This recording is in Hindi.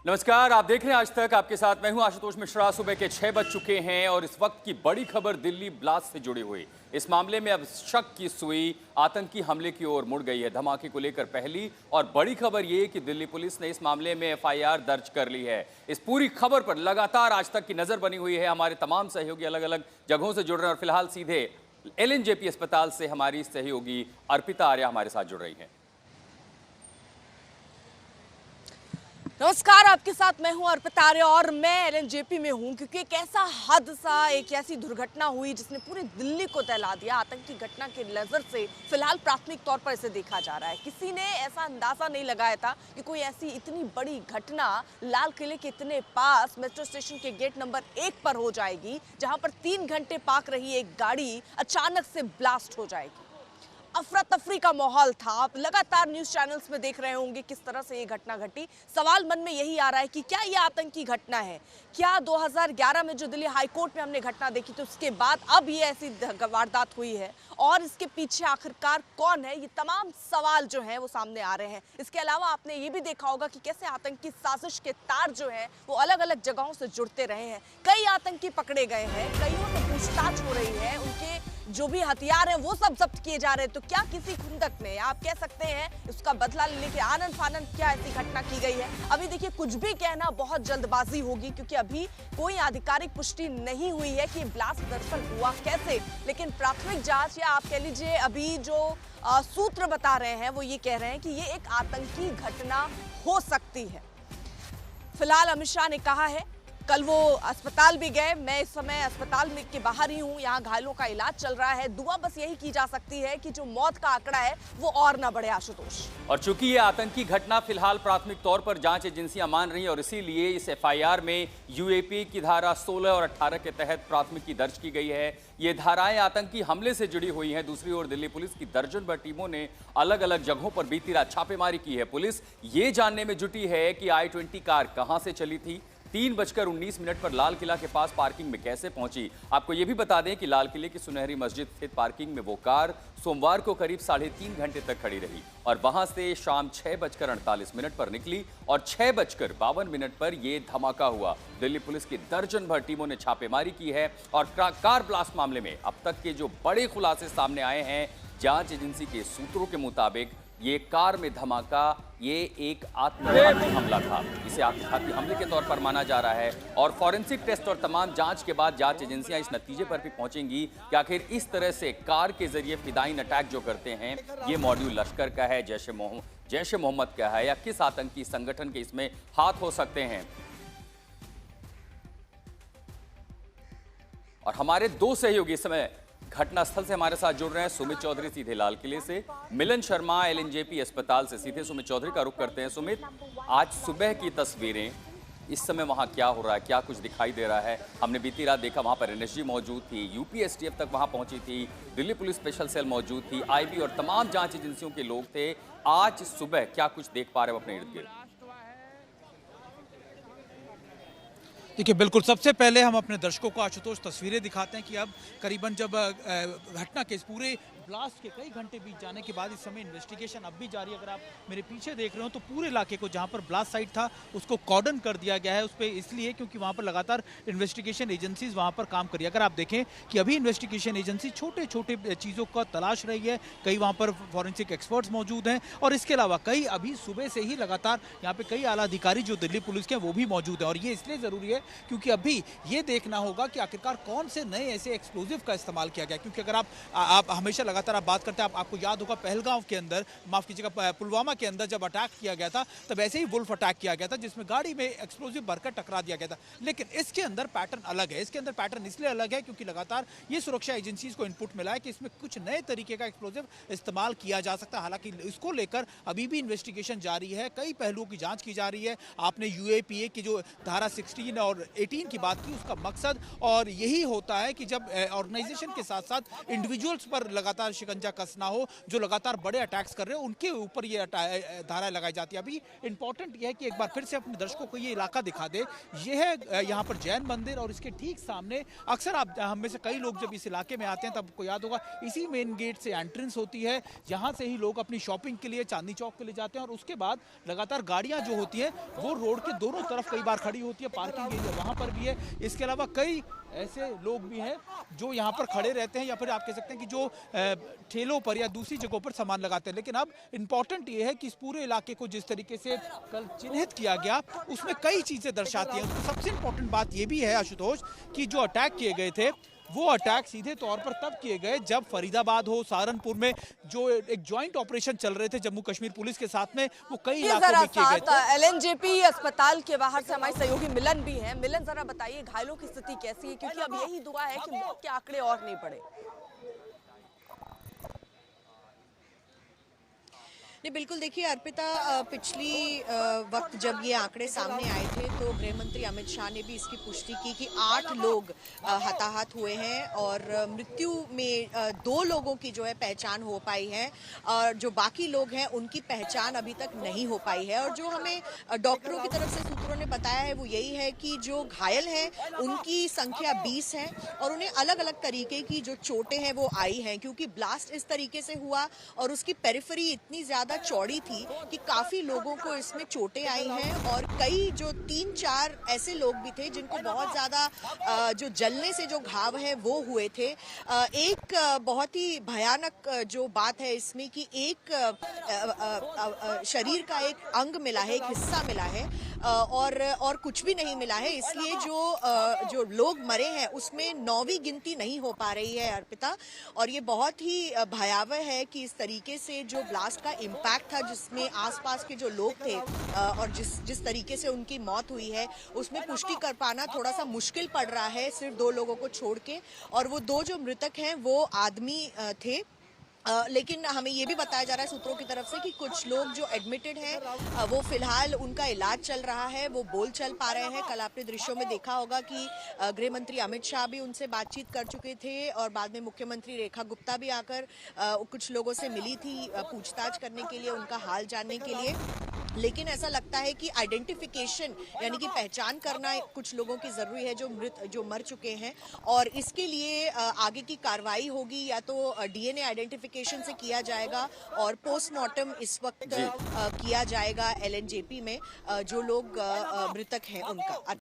नमस्कार, आप देख रहे हैं आज तक। आपके साथ मैं हूं आशुतोष मिश्रा। सुबह के 6 बज चुके हैं और इस वक्त की बड़ी खबर दिल्ली ब्लास्ट से जुड़ी हुई। इस मामले में अब शक की सुई आतंकी हमले की ओर मुड़ गई है। धमाके को लेकर पहली और बड़ी खबर ये कि दिल्ली पुलिस ने इस मामले में एफआईआर दर्ज कर ली है। इस पूरी खबर पर लगातार आज तक की नजर बनी हुई है। हमारे तमाम सहयोगी अलग अलग जगहों से जुड़ रहे हैं और फिलहाल सीधे एलएनजेपी अस्पताल से हमारी सहयोगी अर्पिता आर्या हमारे साथ जुड़ रही हैं। नमस्कार, आपके साथ मैं हूं अर्पिता आर्या और मैं एलएनजेपी में हूं क्योंकि एक ऐसा हादसा, एक ऐसी दुर्घटना हुई जिसने पूरी दिल्ली को दहला दिया। आतंकी घटना की नजर से फिलहाल प्राथमिक तौर पर इसे देखा जा रहा है। किसी ने ऐसा अंदाजा नहीं लगाया था कि कोई ऐसी इतनी बड़ी घटना लाल किले के इतने पास मेट्रो स्टेशन के गेट नंबर 1 पर हो जाएगी, जहां पर 3 घंटे पार्क रही एक गाड़ी अचानक से ब्लास्ट हो जाएगी। अफरा तफरी का माहौल था। आप लगातार न्यूज चैनल्स में देख रहे होंगे किस तरह से ये घटना घटी। सवाल मन में यही आ रहा है कि क्या ये आतंकी घटना है? क्या 2011 में जो दिल्ली हाईकोर्ट में हमने घटना देखी थी उसके बाद अब ये ऐसी वारदात हुई है? और इसके पीछे आखिरकार कौन है? ये तमाम सवाल जो हैं वो सामने आ रहे हैं। इसके अलावा आपने ये भी देखा होगा कि कैसे आतंकी साजिश के तार जो है वो अलग अलग जगहों से जुड़ते रहे हैं। कई आतंकी पकड़े गए हैं, कईयों से पूछताछ हो रही है, उनके जो भी हथियार हैं वो सब जब्त किए जा रहे हैं। तो क्या किसी खुंदक में आप कह सकते हैं उसका बदला लेने के आनन फानन क्या ऐसी घटना की गई है? अभी देखिए, कुछ भी कहना बहुत जल्दबाजी होगी क्योंकि अभी कोई आधिकारिक पुष्टि नहीं हुई है कि ब्लास्ट दरअसल हुआ कैसे। लेकिन प्राथमिक जांच या आप कह लीजिए अभी जो सूत्र बता रहे हैं वो ये कह रहे हैं कि ये एक आतंकी घटना हो सकती है। फिलहाल अमित शाह ने कहा है, कल वो अस्पताल भी गए। मैं इस समय अस्पताल में के बाहर ही हूँ, यहाँ घायलों का इलाज चल रहा है। दुआ बस यही की जा सकती है कि जो मौत का आंकड़ा है वो और ना बढ़े आशुतोष। और चूंकि ये आतंकी घटना फिलहाल प्राथमिक तौर पर जांच एजेंसियां मान रही हैं और इसीलिए इस एफआईआर में यूएपी की धारा 16 और 18 के तहत प्राथमिकी दर्ज की गई है। ये धाराएं आतंकी हमले से जुड़ी हुई हैं। दूसरी ओर दिल्ली पुलिस की दर्जन भर टीमों ने अलग अलग जगहों पर बीती रात छापेमारी की है। पुलिस ये जानने में जुटी है कि i20 कार कहां से चली थी, 3:19 पर लाल किला के पास पार्किंग में कैसे पहुंची। आपको यह भी बता दें कि लाल किले की सुनहरी मस्जिद स्थित पार्किंग में वो कार सोमवार को करीब 3.5 घंटे तक खड़ी रही और वहां से शाम 6:48 पर निकली और 6:52 पर यह धमाका हुआ। दिल्ली पुलिस की दर्जन भर टीमों ने छापेमारी की है और कार ब्लास्ट मामले में अब तक के जो बड़े खुलासे सामने आए हैं, जांच एजेंसी के सूत्रों के मुताबिक ये कार में धमाका ये एक आत्मघाती हमला था। इसे आत्मघाती हमले के तौर पर माना जा रहा है और फॉरेंसिक टेस्ट और तमाम जांच के बाद जांच एजेंसियां इस नतीजे पर भी पहुंचेंगी कि आखिर इस तरह से कार के जरिए फिदाइन अटैक जो करते हैं ये मॉड्यूल लश्कर का है, जैश ए मोहम्मद का है या किस आतंकी संगठन के इसमें हाथ हो सकते हैं। और हमारे दो सहयोगी इस समय घटनास्थल से हमारे साथ जुड़ रहे हैं। सुमित चौधरी सीधे लाल किले से, मिलन शर्मा एलएनजेपी अस्पताल से। सीधे सुमित चौधरी का रुख करते हैं। सुमित, आज सुबह की तस्वीरें, इस समय वहां क्या हो रहा है, क्या कुछ दिखाई दे रहा है? हमने बीती रात देखा वहां पर एनएसजी मौजूद थी, यूपीएसटीएफ तक वहां पहुंची थी, दिल्ली पुलिस स्पेशल सेल मौजूद थी, आईबी और तमाम जांच एजेंसियों के लोग थे। आज सुबह क्या कुछ देख पा रहे हो अपने इर्द गिर्द? देखिए, बिल्कुल सबसे पहले हम अपने दर्शकों को आशुतोष तस्वीरें दिखाते हैं कि अब करीबन जब घटना के इस पूरे ब्लास्ट के कई घंटे बीत जाने के बाद इस समय इन्वेस्टिगेशन अब भी जारी है। अगर आप मेरे पीछे देख रहे हो तो पूरे इलाके को जहां पर ब्लास्ट साइट था उसको कॉर्डन कर दिया गया है। उस पर इसलिए क्योंकि वहां पर लगातार इन्वेस्टिगेशन एजेंसीज वहां पर काम कर रही है। अगर आप देखें कि अभी इन्वेस्टिगेशन एजेंसी छोटे छोटे चीज़ों का तलाश रही है। कई वहां पर फॉरेंसिक एक्सपर्ट्स मौजूद हैं और इसके अलावा कई अभी सुबह से ही लगातार यहाँ पे कई आला अधिकारी जो दिल्ली पुलिस के वो भी मौजूद हैं। और ये इसलिए ज़रूरी है क्योंकि अभी ये देखना होगा कि आखिरकार कौन से नए ऐसे एक्सप्लोजिव का इस्तेमाल किया गया। क्योंकि अगर आप हमेशा लगातार आप बात करते हैं, आपको याद होगा पहलगांव के अंदर, माफ कीजिएगा पुलवामा के अंदर जब अटैक किया गया था तब ऐसे ही वुल्फ अटैक किया गया था जिसमें गाड़ी में एक्सप्लोजिव भरकर टकरा दिया गया था। लेकिन इसके अंदर पैटर्न अलग है। इसके अंदर पैटर्न इसलिए अलग है क्योंकि लगातार ये सुरक्षा एजेंसीज को इनपुट मिला है कि इसमें कुछ नए तरीके का एक्सप्लोजिव इस्तेमाल किया जा सकता है। हालांकि इसको लेकर अभी भी इन्वेस्टिगेशन जारी है, कई पहलुओं की जांच की जा रही है। आपने यूएपीए की जो धारा 16 और 18 की बात की, उसका मकसद और यही होता है कि जब ऑर्गेनाइजेशन के साथ साथ इंडिविजुअल्स पर लगातार लगातार शिकंजा कसना हो, जो लगातार बड़े अटैक्स कर रहे हैं उनके ऊपर ये धाराएं लगाई जाती है। अभी इंपॉर्टेंट ये है कि एक बार फिर से अपने दर्शकों को ये इलाका दिखा दे। ये है यहाँ पर जैन मंदिर और इसके ठीक सामने अक्सर आप हम में से कई लोग जब इस इलाके में आते हैं तब आपको याद होगा इसी मेन गेट से एंट्रेंस होती है। यहाँ से ही लोग अपनी शॉपिंग के लिए चांदनी चौक के लिए जाते हैं और उसके बाद लगातार गाड़ियाँ जो होती हैं वो रोड के दोनों तरफ कई बार खड़ी होती है। पार्किंग एरिया वहाँ पर भी है। इसके अलावा कई ऐसे लोग भी हैं जो यहाँ पर खड़े रहते हैं या फिर आप कह सकते हैं कि जो ठेलों पर या दूसरी जगहों पर सामान लगाते हैं। लेकिन अब इंपॉर्टेंट ये है कि इस पूरे इलाके को जिस तरीके से कल चिन्हित किया गया उसमें कई चीजें दर्शाती हैं। उसमें सबसे इंपॉर्टेंट बात ये भी है आशुतोष कि जो अटैक किए गए थे वो अटैक सीधे तौर पर तब किए गए जब फरीदाबाद हो, सहारनपुर में जो एक ज्वाइंट ऑपरेशन चल रहे थे जम्मू कश्मीर पुलिस के साथ में, वो कई इलाकों में किए गए थे। एलएनजेपी अस्पताल के बाहर से हमारे सहयोगी मिलन भी हैं। मिलन, जरा बताइए घायलों की स्थिति कैसी है, क्योंकि अब यही दुआ है कि मौत के आंकड़े और नहीं बढ़े। नहीं, बिल्कुल देखिए अर्पिता, पिछली वक्त जब ये आंकड़े सामने आए थे तो गृह मंत्री अमित शाह ने भी इसकी पुष्टि की कि 8 लोग हताहत हुए हैं और मृत्यु में 2 लोगों की जो है पहचान हो पाई है और जो बाकी लोग हैं उनकी पहचान अभी तक नहीं हो पाई है। और जो हमें डॉक्टरों की तरफ से सूत्रों ने बताया है वो यही है कि जो घायल हैं उनकी संख्या 20 है और उन्हें अलग अलग तरीके की जो चोटें हैं वो आई हैं, क्योंकि ब्लास्ट इस तरीके से हुआ और उसकी पेरिफेरी इतनी ज्यादा चौड़ी थी कि काफी लोगों को इसमें चोटें आई हैं और कई जो 3-4 ऐसे लोग भी थे जिनको बहुत ज्यादा जो जलने से जो घाव है वो हुए थे। एक बहुत ही भयानक जो बात है इसमें कि एक शरीर का एक अंग मिला है, एक हिस्सा मिला है और कुछ भी नहीं मिला है, इसलिए जो लोग मरे हैं उसमें 9वीं गिनती नहीं हो पा रही है अर्पिता। और ये बहुत ही भयावह है कि इस तरीके से जो ब्लास्ट का इम्पैक्ट था जिसमें आसपास के जो लोग थे और जिस तरीके से उनकी मौत हुई है उसमें पुष्टि कर पाना थोड़ा सा मुश्किल पड़ रहा है, सिर्फ 2 लोगों को छोड़ के। और वो 2 जो मृतक हैं वो आदमी थे। लेकिन हमें ये भी बताया जा रहा है सूत्रों की तरफ से कि कुछ लोग जो एडमिटेड हैं वो फिलहाल उनका इलाज चल रहा है, वो बोल चल पा रहे हैं। कल आपने दृश्यों में देखा होगा कि गृह मंत्री अमित शाह भी उनसे बातचीत कर चुके थे और बाद में मुख्यमंत्री रेखा गुप्ता भी आकर कुछ लोगों से मिली थी पूछताछ करने के लिए, उनका हाल जानने के लिए। लेकिन ऐसा लगता है कि आइडेंटिफिकेशन यानी कि पहचान करना कुछ लोगों की जरूरी है जो मर चुके हैं और इसके लिए आगे की कार्रवाई होगी, या तो डीएनए आइडेंटिफिकेशन से किया जाएगा और पोस्टमार्टम इस वक्त किया जाएगा एलएनजेपी में जो लोग मृतक हैं उनका।